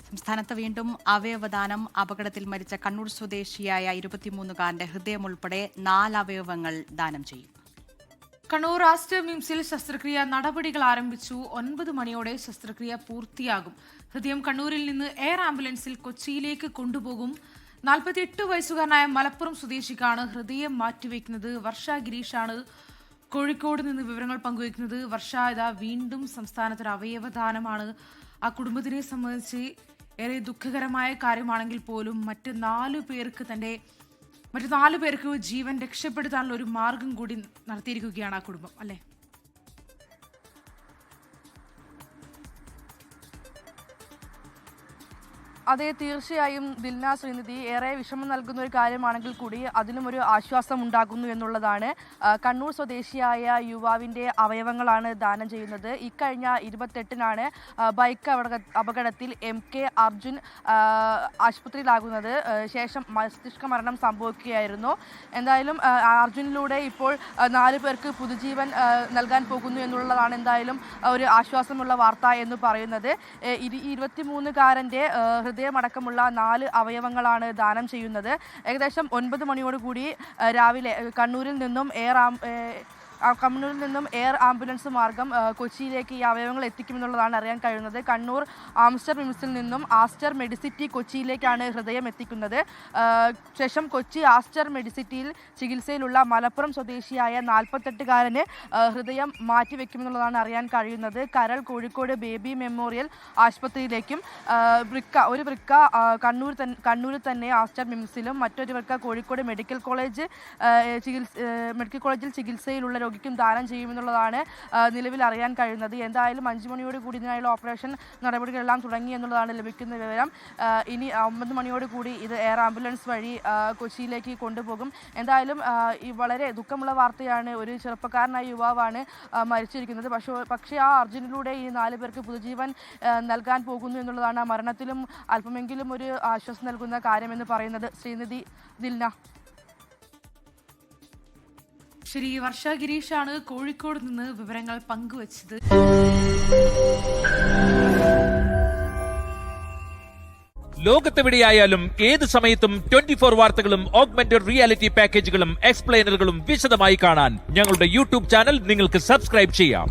സംസ്ഥാനത്ത് വീണ്ടും അവയവദാനം. അപകടത്തിൽ മരിച്ച കണ്ണൂർ സ്വദേശിയായ 23-കാരന്റെ ഹൃദയം ഉൾപ്പെടെ 4 അവയവങ്ങൾ ദാനം ചെയ്യും. കണ്ണൂർ ആസ്റ്റർ മിംസിൽ ശസ്ത്രക്രിയ നടപടികൾ ആരംഭിച്ചു. 9 മണിയോടെ ശസ്ത്രക്രിയ പൂർത്തിയാകും. ഹൃദയം കണ്ണൂരിൽ നിന്ന് എയർ ആംബുലൻസിൽ കൊച്ചിയിലേക്ക് കൊണ്ടുപോകും. 48 വയസ്സുകാരനായ മലപ്പുറം സ്വദേശിക്കാണ് ഹൃദയം മാറ്റിവെക്കുന്നത്. വർഷ ഗിരീഷാണ് കോഴിക്കോട് നിന്ന് വിവരങ്ങൾ പങ്കുവയ്ക്കുന്നത്. വർഷ, ഇതാ വീണ്ടും സംസ്ഥാനത്തൊരു അവയവദാനമാണ്. ആ കുടുംബത്തിനെ സംബന്ധിച്ച് ഏറെ ദുഃഖകരമായ കാര്യമാണെങ്കിൽ പോലും മറ്റ് 4 പേർക്ക് ജീവൻ രക്ഷപ്പെടുത്താനുള്ള ഒരു മാർഗം കൂടി നടത്തിയിരിക്കുകയാണ് ആ കുടുംബം, അല്ലേ? അതെ, തീർച്ചയായും ദിൽന, ശ്രീനിധി, ഏറെ വിഷമം നൽകുന്ന ഒരു കാര്യമാണെങ്കിൽ കൂടി അതിനും ഒരു ആശ്വാസം ഉണ്ടാകുന്നു എന്നുള്ളതാണ്. കണ്ണൂർ സ്വദേശിയായ യുവാവിൻ്റെ അവയവങ്ങളാണ് ദാനം ചെയ്യുന്നത്. ഇക്കഴിഞ്ഞ 28-നാണ് ബൈക്ക് അപകടത്തിൽ MK അർജുൻ ആശുപത്രിയിലാകുന്നത്. ശേഷം മസ്തിഷ്ക മരണം സംഭവിക്കുകയായിരുന്നു. എന്തായാലും അർജുനിലൂടെ ഇപ്പോൾ 4 പേർക്ക് പുതുജീവൻ നൽകാൻ പോകുന്നു എന്നുള്ളതാണ് എന്തായാലും ഒരു ആശ്വാസമുള്ള വാർത്ത എന്ന് പറയുന്നത്. 23-കാരൻ്റെ ഹൃദയമടക്കമുള്ള 4 അവയവങ്ങളാണ് ദാനം ചെയ്യുന്നത്. ഏകദേശം 9 മണിയോടുകൂടി രാവിലെ കണ്ണൂരിൽ നിന്നും എയർ ആംബുലൻസ് മാർഗം കൊച്ചിയിലേക്ക് ഈ അവയവങ്ങൾ എത്തിക്കുമെന്നുള്ളതാണ് അറിയാൻ കഴിയുന്നത്. കണ്ണൂർ ആംസ്റ്റർ മിംസിൽ നിന്നും ആസ്റ്റർ മെഡിസിറ്റി കൊച്ചിയിലേക്കാണ് ഹൃദയം എത്തിക്കുന്നത്. ശേഷം കൊച്ചി ആസ്റ്റർ മെഡിസിറ്റിയിൽ ചികിത്സയിലുള്ള മലപ്പുറം സ്വദേശിയായ 48-കാരന് ഹൃദയം മാറ്റിവെക്കുമെന്നുള്ളതാണ് അറിയാൻ കഴിയുന്നത്. കരൾ കോഴിക്കോട് ബേബി മെമ്മോറിയൽ ആശുപത്രിയിലേക്കും ഒരു വൃക്ക കണ്ണൂരിൽ തന്നെ ആസ്റ്റർ മിംസിലും മറ്റൊരു വൃക്ക കോഴിക്കോട് മെഡിക്കൽ കോളേജിൽ ചികിത്സയിലുള്ള രോഗിക്കും ദാനം ചെയ്യുമെന്നുള്ളതാണ് നിലവിൽ അറിയാൻ കഴിയുന്നത്. എന്തായാലും 5 മണിയോട് കൂടി ഇതിനായുള്ള ഓപ്പറേഷൻ നടപടികളെല്ലാം തുടങ്ങി എന്നുള്ളതാണ് ലഭിക്കുന്ന വിവരം. ഇനി 9 മണിയോട് കൂടി ഇത് എയർ ആംബുലൻസ് വഴി കൊച്ചിയിലേക്ക് കൊണ്ടുപോകും. എന്തായാലും വളരെ ദുഃഖമുള്ള വാർത്തയാണ്. ഒരു ചെറുപ്പക്കാരനായ യുവാവാണ് മരിച്ചിരിക്കുന്നത്. പക്ഷേ ആ അർജുനിലൂടെ ഈ 4 പേർക്ക് പുതുജീവൻ നൽകാൻ പോകുന്നു എന്നുള്ളതാണ് ആ മരണത്തിലും അല്പമെങ്കിലും ഒരു ആശ്വാസം നൽകുന്ന കാര്യമെന്ന് പറയുന്നത്. ശ്രീനിധി, ദിൽന. ശരി, വർഷ ഗിരീഷാണ് കോഴിക്കോട് നിന്ന് വിവരങ്ങൾ പങ്കുവച്ചത്. ലോകത്തെവിടെയായാലും ഏത് സമയത്തും 24 വാർത്തകളും ഓഗ്മെന്റഡ് റിയാലിറ്റി പാക്കേജുകളും എക്സ്പ്ലെയിനറുകളും വിശദമായി കാണാൻ ഞങ്ങളുടെ YouTube ചാനൽ നിങ്ങൾക്ക് സബ്സ്ക്രൈബ് ചെയ്യാം.